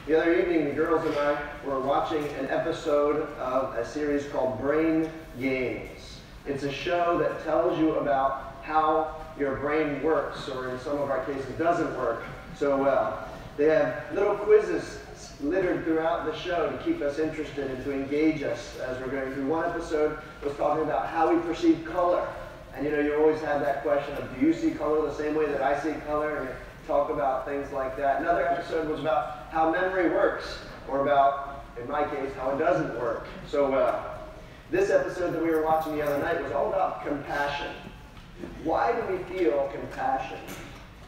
The other evening, the girls and I were watching an episode of a series called Brain Games. It's a show that tells you about how your brain works, or in some of our cases doesn't work so well. They have little quizzes littered throughout the show to keep us interested and to engage us as we're going through. One episode was talking about how we perceive color. And you know, you always have that question of, do you see color the same way that I see color? And you talk about things like that. Another episode was about how memory works, or about, in my case, how it doesn't work so well. This episode that we were watching the other night was all about compassion. Why do we feel compassion?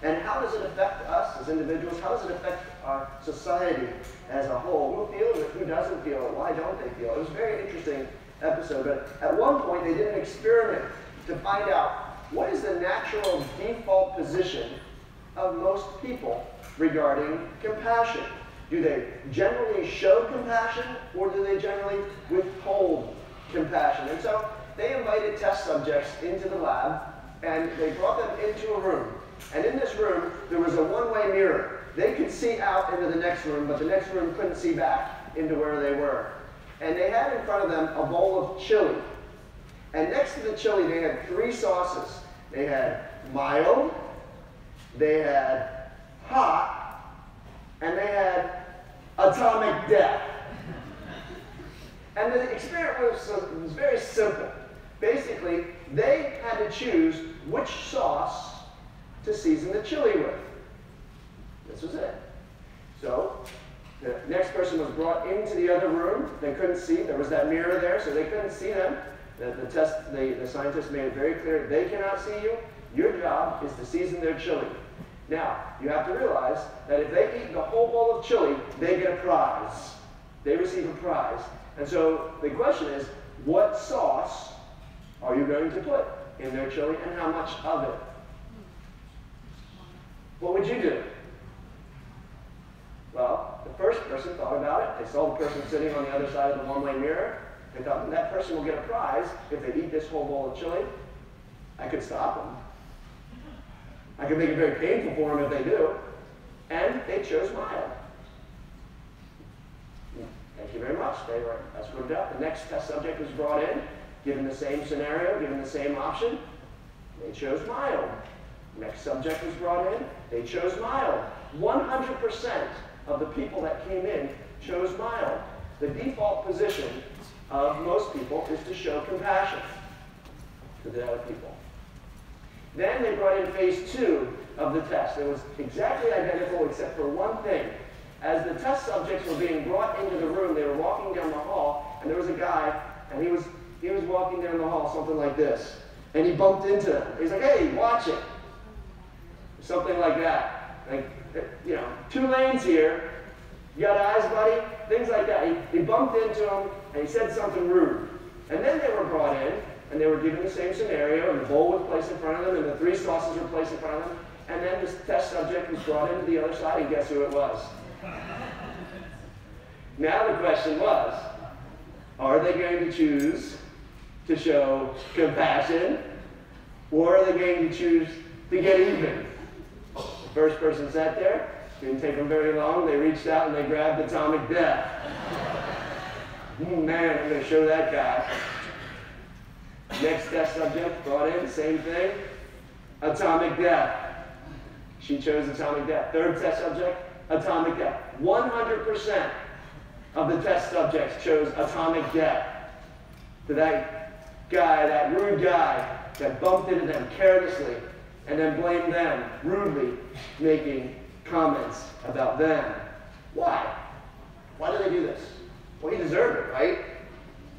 And how does it affect us as individuals? How does it affect our society as a whole? Who feels it? Who doesn't feel it? Why don't they feel it? It was a very interesting episode. But at one point, they did an experiment to find out what is the natural default position of most people regarding compassion. Do they generally show compassion, or do they generally withhold compassion? And so they invited test subjects into the lab, and they brought them into a room. And in this room, there was a one-way mirror. They could see out into the next room, but the next room couldn't see back into where they were. And they had in front of them a bowl of chili. And next to the chili, they had 3 sauces. They had mild, they had hot, and they had atomic death. And the experiment was very simple. Basically, they had to choose which sauce to season the chili with. This was it. So the next person was brought into the other room. They couldn't see. There was that mirror there, so they couldn't see them. The scientists made it very clear, they cannot see you. Your job is to season their chili. Now, you have to realize that if they eat the whole bowl of chili, they get a prize. They receive a prize. And so the question is, what sauce are you going to put in their chili, and how much of it? What would you do? Well, the first person thought about it. They saw the person sitting on the other side of the one-way mirror. They thought, that person will get a prize if they eat this whole bowl of chili. I could stop them. I could make it very painful for them if they do. And they chose mild. Thank you very much. They were escorted out. The next test subject was brought in, given the same scenario, given the same option. They chose mild. Next subject was brought in. They chose mild. 100% of the people that came in chose mild. The default position of most people is to show compassion to the other people. Then they brought in phase 2 of the test. It was exactly identical except for one thing. As the test subjects were being brought into the room, they were walking down the hall, and there was a guy, and he was walking down the hall, something like this. And he bumped into them. He's like, hey, watch it. Something like that. Like, you know, 2 lanes here. You got eyes, buddy? Things like that. He bumped into him, and he said something rude. And then they were brought in, and they were given the same scenario, and the bowl was placed in front of them, and the 3 sauces were placed in front of them. And then this test subject was brought into the other side, and guess who it was? Now the question was, are they going to choose to show compassion, or are they going to choose to get even? The first person sat there. Didn't take them very long. They reached out and they grabbed atomic death. Man, I'm going to show that guy. Next test subject brought in, same thing. Atomic death. She chose atomic death. Third test subject, atomic death. 100% of the test subjects chose atomic death. To that guy, that rude guy that bumped into them carelessly and then blamed them, rudely making comments about them. Why? Why do they do this? Well, he deserved it, right?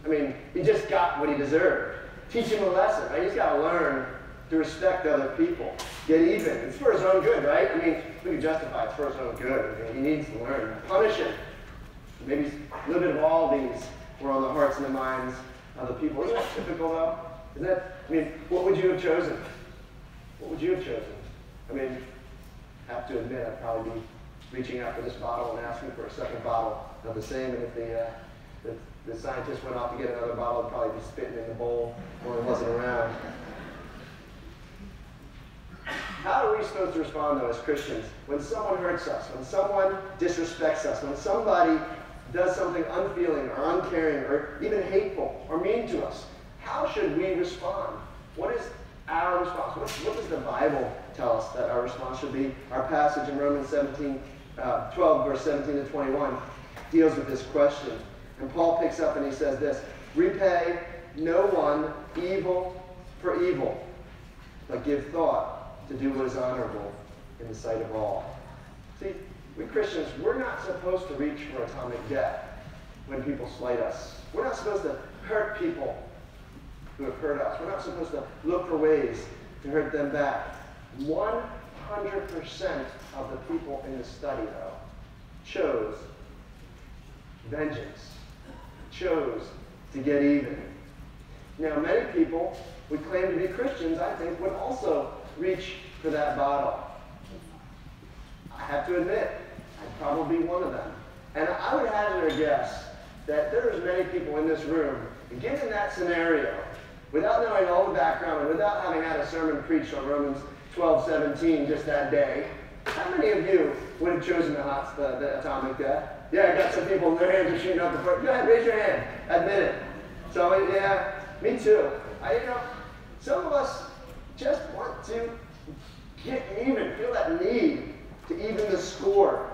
I mean, he just got what he deserved. Teach him a lesson, right? He's got to learn to respect other people. Get even. It's for his own good, right? I mean, we can justify it's for his own good. I mean, he needs to learn. Punish him. Maybe a little bit of all these were on the hearts and the minds of the people. Isn't that typical, though? Isn't that, I mean, what would you have chosen? What would you have chosen? I mean, I have to admit, I'd probably be reaching out for this bottle and asking for a second bottle of the same, and if the scientist went off to get another bottle, I'd probably be spitting in the bowl when it wasn't around. How are we supposed to respond, though, as Christians, when someone hurts us, when someone disrespects us, when somebody does something unfeeling or uncaring or even hateful or mean to us? How should we respond? What is our response? What does the Bible tell us that our response should be? Our passage in Romans 12, verse 17 to 21 deals with this question. And Paul picks up and he says this: repay no one evil for evil, but give thought to do what is honorable in the sight of all. See, we Christians, we're not supposed to reach for atomic death when people slight us. We're not supposed to hurt people who have hurt us. We're not supposed to look for ways to hurt them back. 100% of the people in the study, though, chose vengeance, chose to get even. Now, many people would claim to be Christians, I think, would also reach for that bottle. I have to admit, I'd probably be one of them. And I would hazard a guess that there's many people in this room, given that scenario, without knowing all the background and without having had a sermon preached on Romans 12:17 just that day, how many of you would have chosen the atomic death? Yeah, I got some people, their hands are shooting up the front. Go ahead, raise your hand. Admit it. So, yeah, me too. Some of us just want to get even, feel that need to even the score.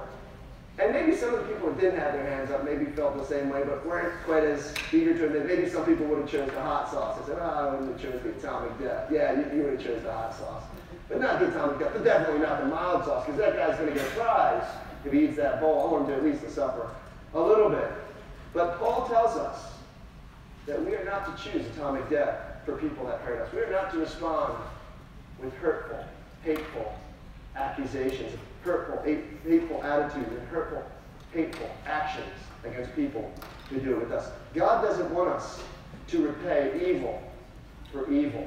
And maybe some of the people who didn't have their hands up maybe felt the same way, but weren't quite as eager to admit. Maybe some people would have chose the hot sauce. They said, I wouldn't have chose the atomic death. Yeah, you would have chose the hot sauce. But not the atomic death, but definitely not the mild sauce, because that guy's going to get a prize if he eats that bowl. I want him to at least suffer a little bit. But Paul tells us that we are not to choose atomic death for people that hurt us. We are not to respond with hurtful, hateful accusations, hurtful, hateful attitudes, and hurtful, hateful actions against people who do it with us. God doesn't want us to repay evil for evil.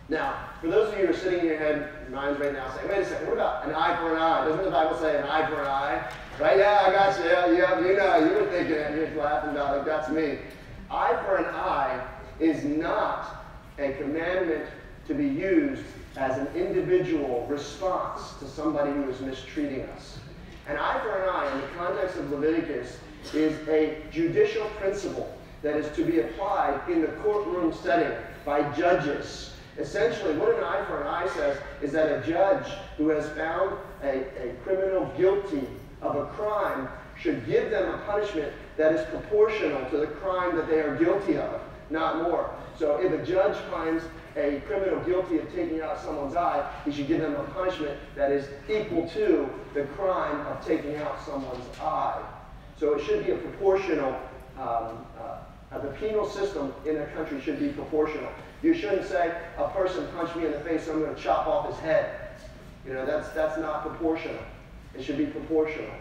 Now, for those of you who are sitting in your minds right now saying, wait a second, what about an eye for an eye? Doesn't the Bible say an eye for an eye? Right? Yeah, I got you. Yeah, you were thinking it. You're laughing about it. That's me. Eye for an eye is not a commandment to be used as an individual response to somebody who is mistreating us. An eye for an eye, in the context of Leviticus, is a judicial principle that is to be applied in the courtroom setting by judges. Essentially, what an eye for an eye says is that a judge who has found a criminal guilty of a crime should give them a punishment that is proportional to the crime that they are guilty of, not more. So if a judge finds a criminal guilty of taking out someone's eye, he should give them a punishment that is equal to the crime of taking out someone's eye. So it should be a proportional, the penal system in a country should be proportional. You shouldn't say, a person punched me in the face, so I'm going to chop off his head. That's not proportional. It should be proportional.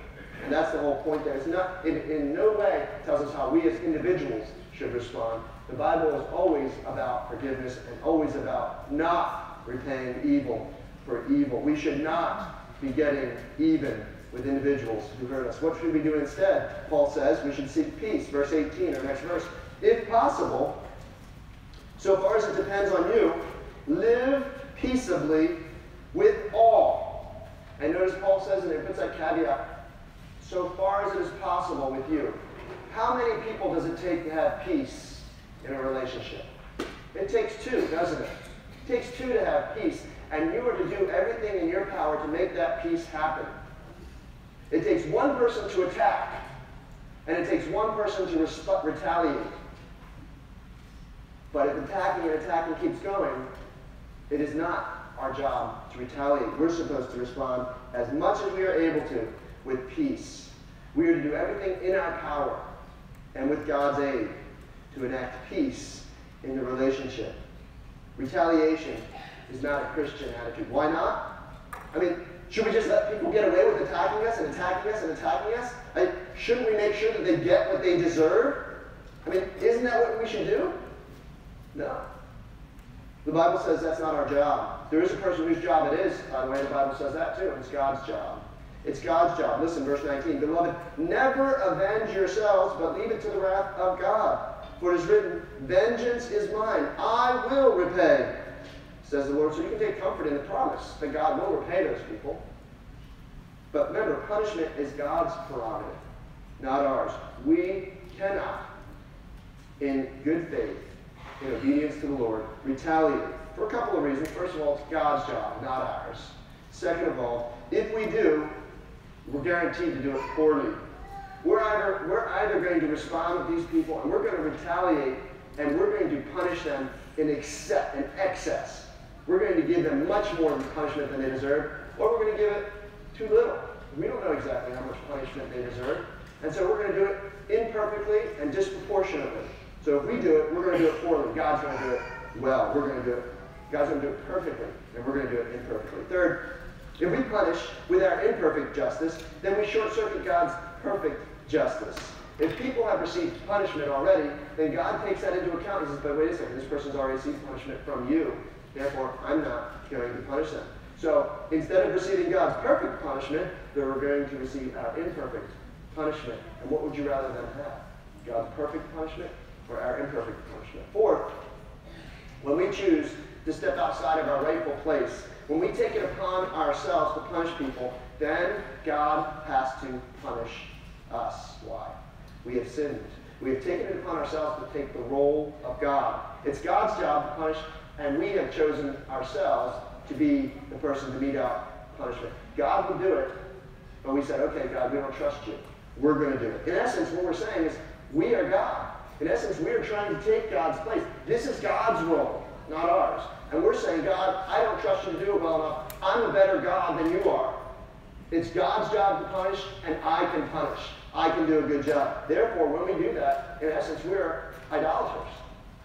And that's the whole point there. It's not, in no way tells us how we as individuals should respond. The Bible is always about forgiveness and always about not repaying evil for evil. We should not be getting even with individuals who hurt us. What should we do instead? Paul says we should seek peace. Verse 18, our next verse. If possible, so far as it depends on you, live peaceably with all. And notice Paul says in there, puts that caveat, so far as it is possible with you. How many people does it take to have peace in a relationship? It takes two, doesn't it? It takes two to have peace. And you are to do everything in your power to make that peace happen. It takes one person to attack, and it takes one person to retaliate. But if attacking keeps going, it is not our job to retaliate. We're supposed to respond as much as we are able to with peace. We are to do everything in our power and with God's aid to enact peace in the relationship. Retaliation is not a Christian attitude. Why not? Should we just let people get away with attacking us and attacking us and attacking us? Shouldn't we make sure that they get what they deserve? Isn't that what we should do? No. The Bible says that's not our job. There is a person whose job it is, by the way. The Bible says that too. It's God's job. It's God's job. Listen, verse 19. Beloved, never avenge yourselves, but leave it to the wrath of God. For it is written, vengeance is mine. I will repay, says the Lord. So you can take comfort in the promise that God will repay those people. But remember, punishment is God's prerogative, not ours. We cannot, in good faith, in obedience to the Lord, retaliate for a couple of reasons. First of all, it's God's job, not ours. Second of all, if we do, we're guaranteed to do it poorly. We're either going to respond with these people and we're going to retaliate and we're going to punish them in excess. We're going to give them much more punishment than they deserve, or we're going to give it too little. We don't know exactly how much punishment they deserve, and so we're going to do it imperfectly and disproportionately. So if we do it, we're going to do it poorly. God's going to do it well. We're going to do it. God's going to do it perfectly, and we're going to do it imperfectly. Third, if we punish with our imperfect justice, then we short-circuit God's perfect justice. If people have received punishment already, then God takes that into account. He says, but wait a second, this person's already received punishment from you. Therefore, I'm not going to punish them. So instead of receiving God's perfect punishment, they're going to receive our imperfect punishment. And what would you rather them have? God's perfect punishment or our imperfect punishment? Fourth, when we choose to step outside of our rightful place, when we take it upon ourselves to punish people, then God has to punish us. Why? We have sinned. We have taken it upon ourselves to take the role of God. It's God's job to punish, and we have chosen ourselves to be the person to mete out punishment. God will do it, but we said, okay, God, we don't trust you. We're going to do it. In essence, what we're saying is, we are God. In essence, we are trying to take God's place. This is God's role, not ours. And we're saying, God, I don't trust you to do it well enough. I'm a better God than you are. It's God's job to punish, and I can punish. I can do a good job. Therefore, when we do that, in essence, we're idolaters,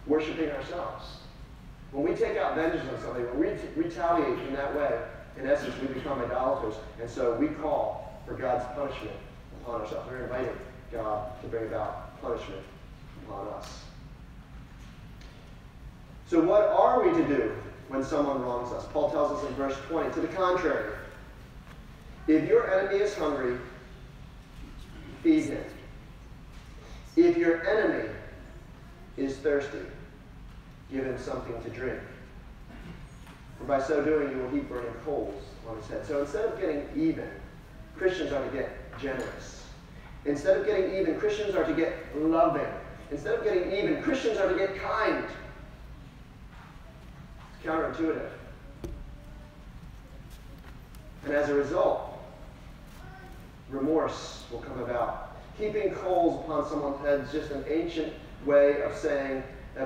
worshiping ourselves. When we take out vengeance on somebody, when we retaliate in that way, in essence, we become idolaters. And so we call for God's punishment upon ourselves. We're inviting God to bring about punishment upon us. So what are we to do when someone wrongs us? Paul tells us in verse 20, to the contrary, if your enemy is hungry, feed him. If your enemy is thirsty, give him something to drink. For by so doing, you will heap burning coals on his head. So instead of getting even, Christians are to get generous. Instead of getting even, Christians are to get loving. Instead of getting even, Christians are to get kind. It's counterintuitive. And as a result, remorse will come about. Heaping coals upon someone's head is just an ancient way of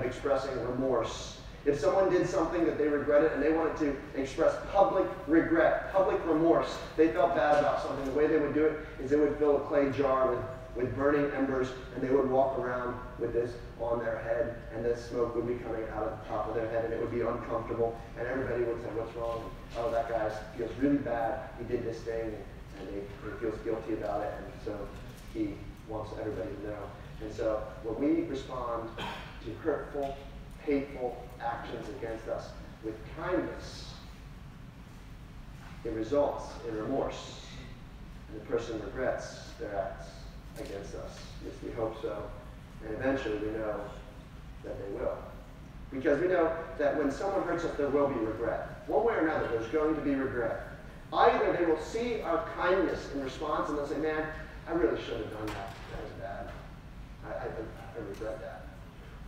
expressing remorse. If someone did something that they regretted and they wanted to express public regret, public remorse, they felt bad about something, the way they would do it is they would fill a clay jar with burning embers, and they would walk around with this on their head, and the smoke would be coming out of the top of their head, and it would be uncomfortable, and everybody would say, what's wrong? Oh, that guy feels really bad. He did this thing, and he feels guilty about it, and so he wants everybody to know. And so when we respond to hurtful, hateful actions against us with kindness, it results in remorse, and the person regrets their acts against us. At least we hope so. And eventually we know that they will. Because we know that when someone hurts us, there will be regret. One way or another, there's going to be regret. Either they will see our kindness in response and they'll say, man, I really should have done that. That was bad. I regret that.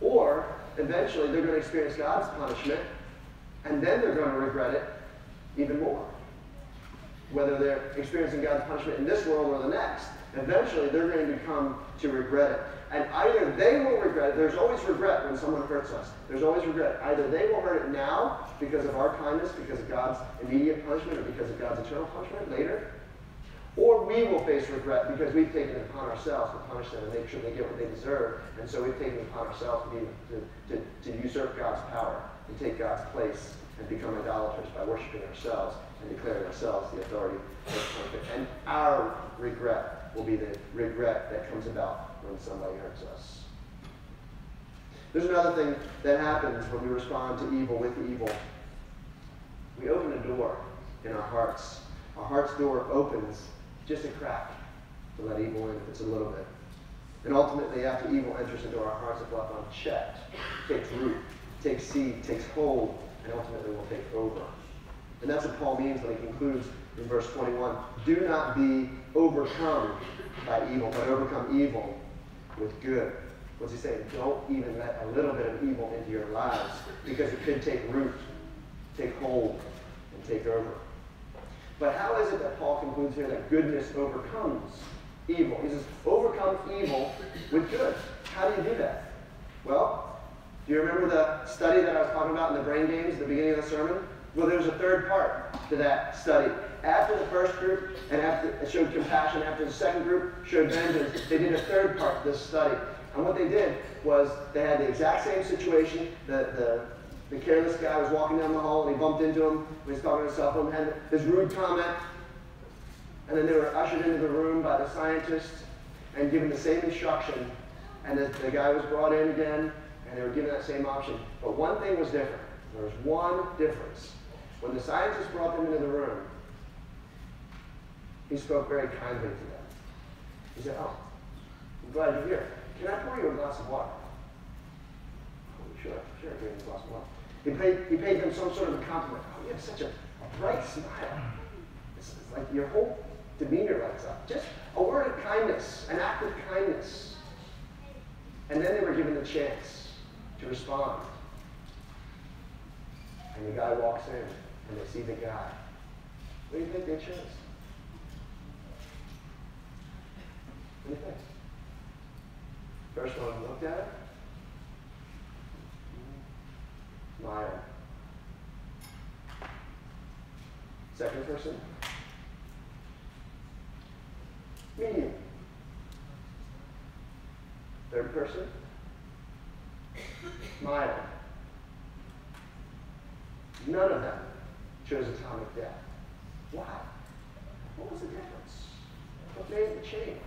Or eventually they're going to experience God's punishment, and then they're going to regret it even more. Whether they're experiencing God's punishment in this world or the next, eventually they're going to come to regret it. And either they will regret it. There's always regret when someone hurts us. There's always regret. Either they will hurt it now because of our kindness, because of God's immediate punishment, or because of God's eternal punishment later. Or we will face regret because we've taken it upon ourselves to punish them and make sure they get what they deserve. And so we've taken it upon ourselves to usurp God's power, to take God's place and become idolaters by worshiping ourselves and declaring ourselves the authority of punishment. And our regret will be the regret that comes about when somebody hurts us. There's another thing that happens when we respond to evil with evil. We open a door in our hearts. Our heart's door opens just a crack to let evil in if it's a little bit. And ultimately, after evil enters into our hearts, if left unchecked, takes root, takes seed, takes hold, and ultimately will take over. And that's what Paul means when he concludes in verse 21. Do not be overcome by evil, but overcome evil with good. What's he saying? Don't even let a little bit of evil into your lives, because it could take root, take hold, and take over. But how is it that Paul concludes here that goodness overcomes evil? He says, overcome evil with good. How do you do that? Well, do you remember the study that I was talking about in the brain games at the beginning of the sermon? Well, there's a third part to that study. After the first group, and after it showed compassion, after the second group showed vengeance, they did a third part to this study. And what they did was they had the exact same situation. The careless guy was walking down the hall and he bumped into him. He was talking to his cell phone, had this rude comment. And then they were ushered into the room by the scientist and given the same instruction. And the guy was brought in again, and they were given that same option. But one thing was different. There was one difference. When the scientist brought them into the room, he spoke very kindly to them. He said, "Oh, I'm glad you're here. Can I pour you a glass of water?" "Oh, sure, give me a glass of water." He paid them some sort of a compliment. "Oh, you have such a bright smile. It's like your whole demeanor lights up." Just a word of kindness, an act of kindness. And then they were given the chance to respond. And the guy walks in, and they see the guy. What do you think they chose? What do you think? First one looked at it, smiled. Second person, medium. Third person, smiled. None of them chose atomic death. Why? What was the difference? What made the change?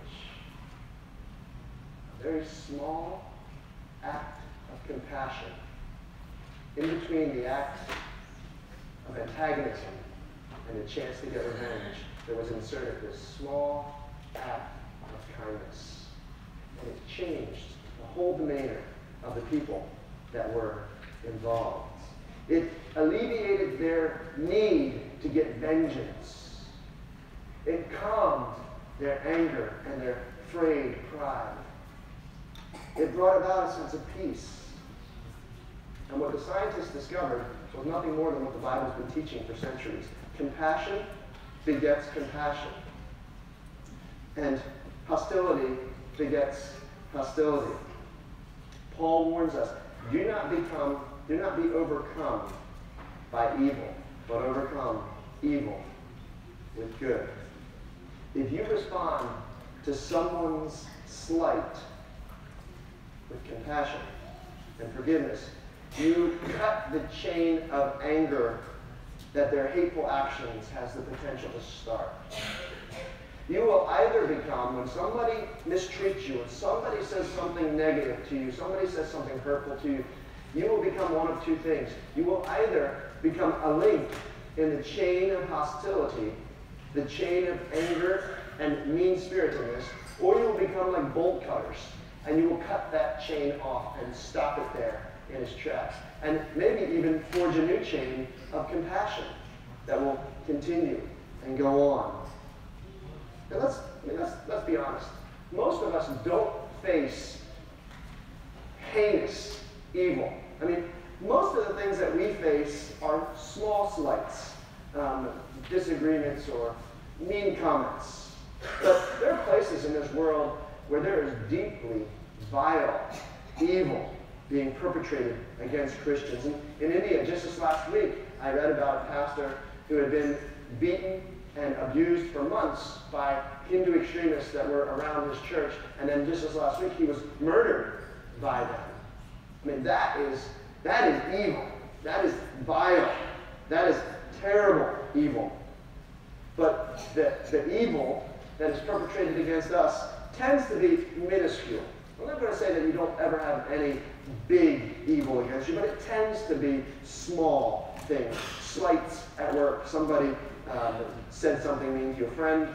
A very small act of compassion. In between the act of antagonism and the chance to get revenge, there was inserted this small act of kindness. And it changed the whole demeanor of the people that were involved. It alleviated their need to get vengeance. It calmed their anger and their frayed pride. It brought about a sense of peace. And what the scientists discovered was nothing more than what the Bible's been teaching for centuries. Compassion begets compassion. And hostility begets hostility. Paul warns us, do not be overcome by evil, but overcome evil with good. If you respond to someone's slight with compassion and forgiveness, you cut the chain of anger that their hateful actions has the potential to start. You will either become, when somebody mistreats you, when somebody says something negative to you, somebody says something hurtful to you, you will become one of two things. You will either become a link in the chain of hostility, the chain of anger and mean-spiritedness, or you will become like bolt cutters, and you will cut that chain off and stop it there in its tracks. And maybe even forge a new chain of compassion that will continue and go on. And let's be honest. Most of us don't face heinous evil. I mean, most of the things that we face are small slights, disagreements or mean comments. But there are places in this world where there is deeply vile evil being perpetrated against Christians. In India, just this last week, I read about a pastor who had been beaten and abused for months by Hindu extremists that were around his church. And then just this last week, he was murdered by them. I mean, that is evil. That is vile. That is terrible evil. But the evil that is perpetrated against us tends to be minuscule. I'm not going to say that you don't ever have any big evil against you, but it tends to be small things. Slights at work. Somebody said something mean to your friend.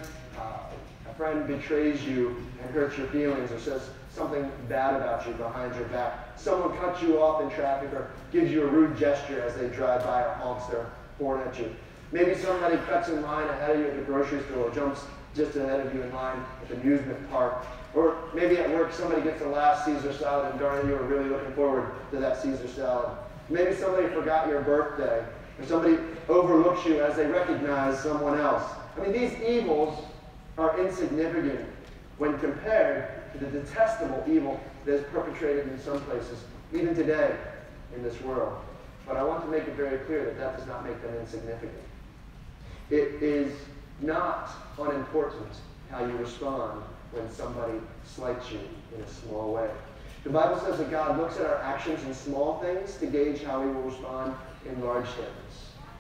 a friend betrays you and hurts your feelings or says something bad about you behind your back. Someone cuts you off in traffic or gives you a rude gesture as they drive by or honks their horn at you. Maybe somebody cuts in line ahead of you at the grocery store or jumps just ahead of you in line at the amusement park. Or maybe at work somebody gets the last Caesar salad and darn, you were really looking forward to that Caesar salad. Maybe somebody forgot your birthday or somebody overlooks you as they recognize someone else. I mean, these evils are insignificant when compared to the detestable evil that is perpetrated in some places, even today in this world. But I want to make it very clear that that does not make them insignificant. It is not unimportant how you respond when somebody slights you in a small way. The Bible says that God looks at our actions in small things to gauge how we will respond in large things.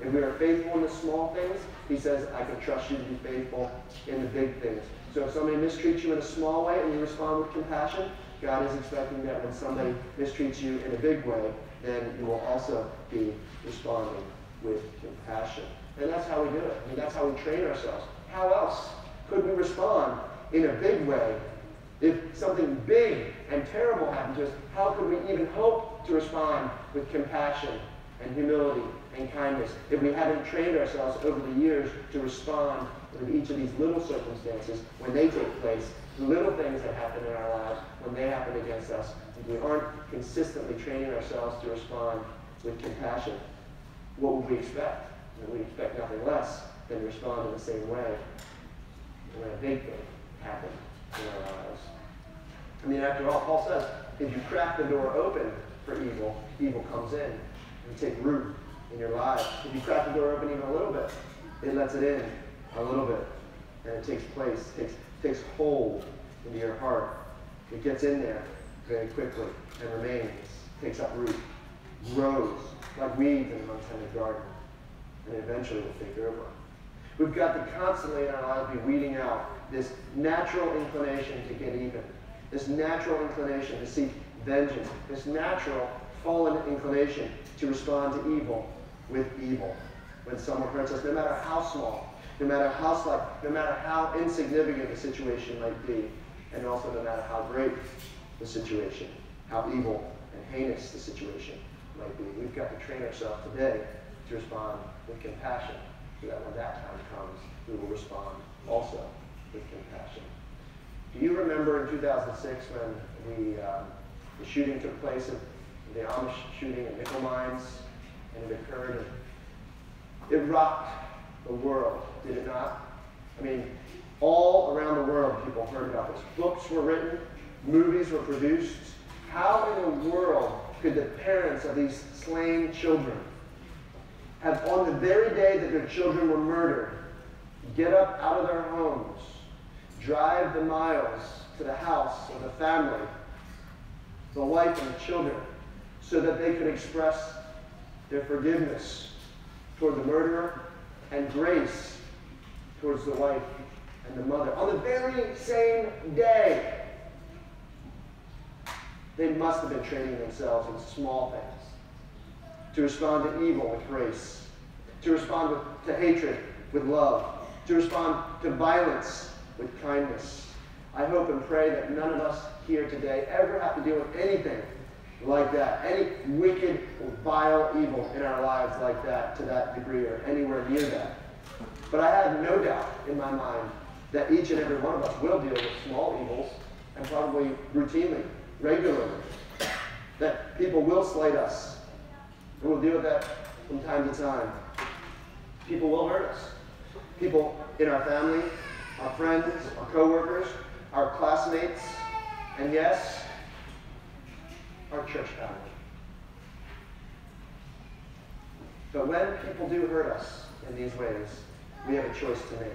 If we are faithful in the small things, he says, I can trust you to be faithful in the big things. So if somebody mistreats you in a small way and you respond with compassion, God is expecting that when somebody mistreats you in a big way, then you will also be responding with compassion. And that's how we do it. I mean, that's how we train ourselves. How else could we respond in a big way? If something big and terrible happened to us, how could we even hope to respond with compassion and humility and kindness if we haven't trained ourselves over the years to respond with each of these little circumstances when they take place, the little things that happen in our lives when they happen against us, if we aren't consistently training ourselves to respond with compassion? What would we expect? We expect nothing less than to respond in the same way when a big thing happens in our lives. I mean, after all, Paul says, if you crack the door open for evil, evil comes in and take root in your life. If you crack the door open even a little bit, it lets it in a little bit, and it takes place, takes hold into your heart. It gets in there very quickly and remains, takes up root, grows like weeds in an untended garden, and eventually will take over. We've got to constantly in our lives be weeding out this natural inclination to get even, this natural inclination to seek vengeance, this natural fallen inclination to respond to evil with evil. When someone hurts us, no matter how small, no matter how slight, no matter how insignificant the situation might be, and also no matter how great the situation, how evil and heinous the situation might be. We've got to train ourselves today to respond with compassion, so that when that time comes, we will respond also with compassion. Do you remember in 2006 when the shooting took place, the Amish shooting at nickel mines, and it occurred? It rocked the world, did it not? I mean, all around the world people heard about this. Books were written, movies were produced. How in the world could the parents of these slain children have, on the very day that their children were murdered, get up out of their homes, drive the miles to the house of the family, the wife and the children, so that they could express their forgiveness toward the murderer and grace towards the wife and the mother on the very same day? They must have been training themselves in small things to respond to evil with grace, to respond to hatred with love, to respond to violence with kindness. I hope and pray that none of us here today ever have to deal with anything like that, any wicked or vile evil in our lives like that, to that degree or anywhere near that. But I have no doubt in my mind that each and every one of us will deal with small evils, and probably routinely, regularly, that people will slight us, and we'll deal with that from time to time. People will hurt us. People in our family, our friends, our co-workers, our classmates, and yes, our church family. But when people do hurt us in these ways, we have a choice to make.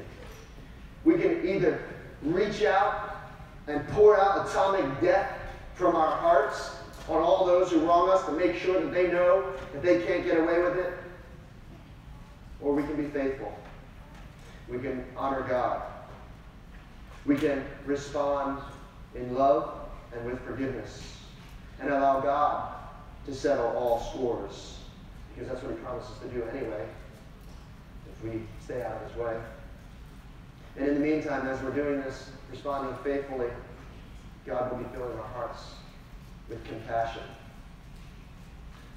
We can either reach out and pour out atomic death from our hearts on all those who wrong us to make sure that they know that they can't get away with it, or we can be faithful. We can honor God. We can respond in love and with forgiveness, and allow God to settle all scores, because that's what he promises to do anyway, if we stay out of his way. And in the meantime, as we're doing this, responding faithfully, God will be filling our hearts with compassion.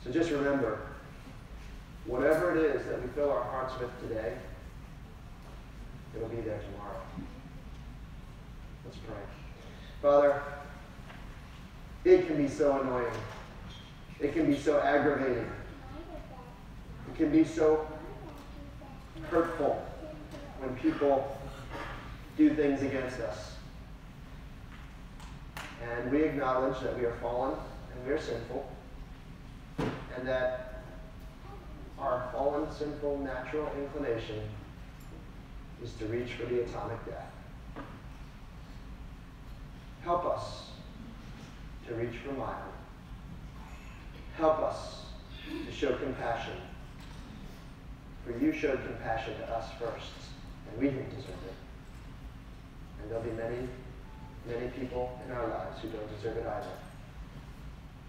So just remember, whatever it is that we fill our hearts with today, it'll be there tomorrow. Let's pray. Father, it can be so annoying. It can be so aggravating. It can be so hurtful when people do things against us. And we acknowledge that we are fallen and we are sinful, and that our fallen, sinful, natural inclination is to reach for the atomic death. Help us to reach for mild. Help us to show compassion. For you showed compassion to us first, and we didn't deserve it. And there'll be many, many people in our lives who don't deserve it either.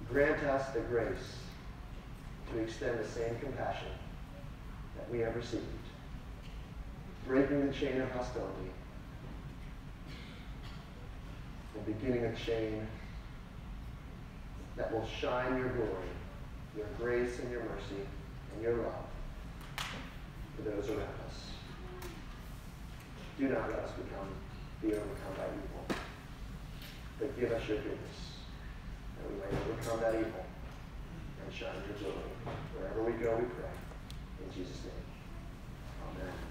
Grant us the grace to extend the same compassion that we have received, breaking the chain of hostility and beginning a chain that will shine your glory, your grace and your mercy and your love for those around us. Do not let us be overcome by evil, but give us your goodness, that we may overcome that evil and shine your glory. Wherever we go, we pray. In Jesus' name, amen.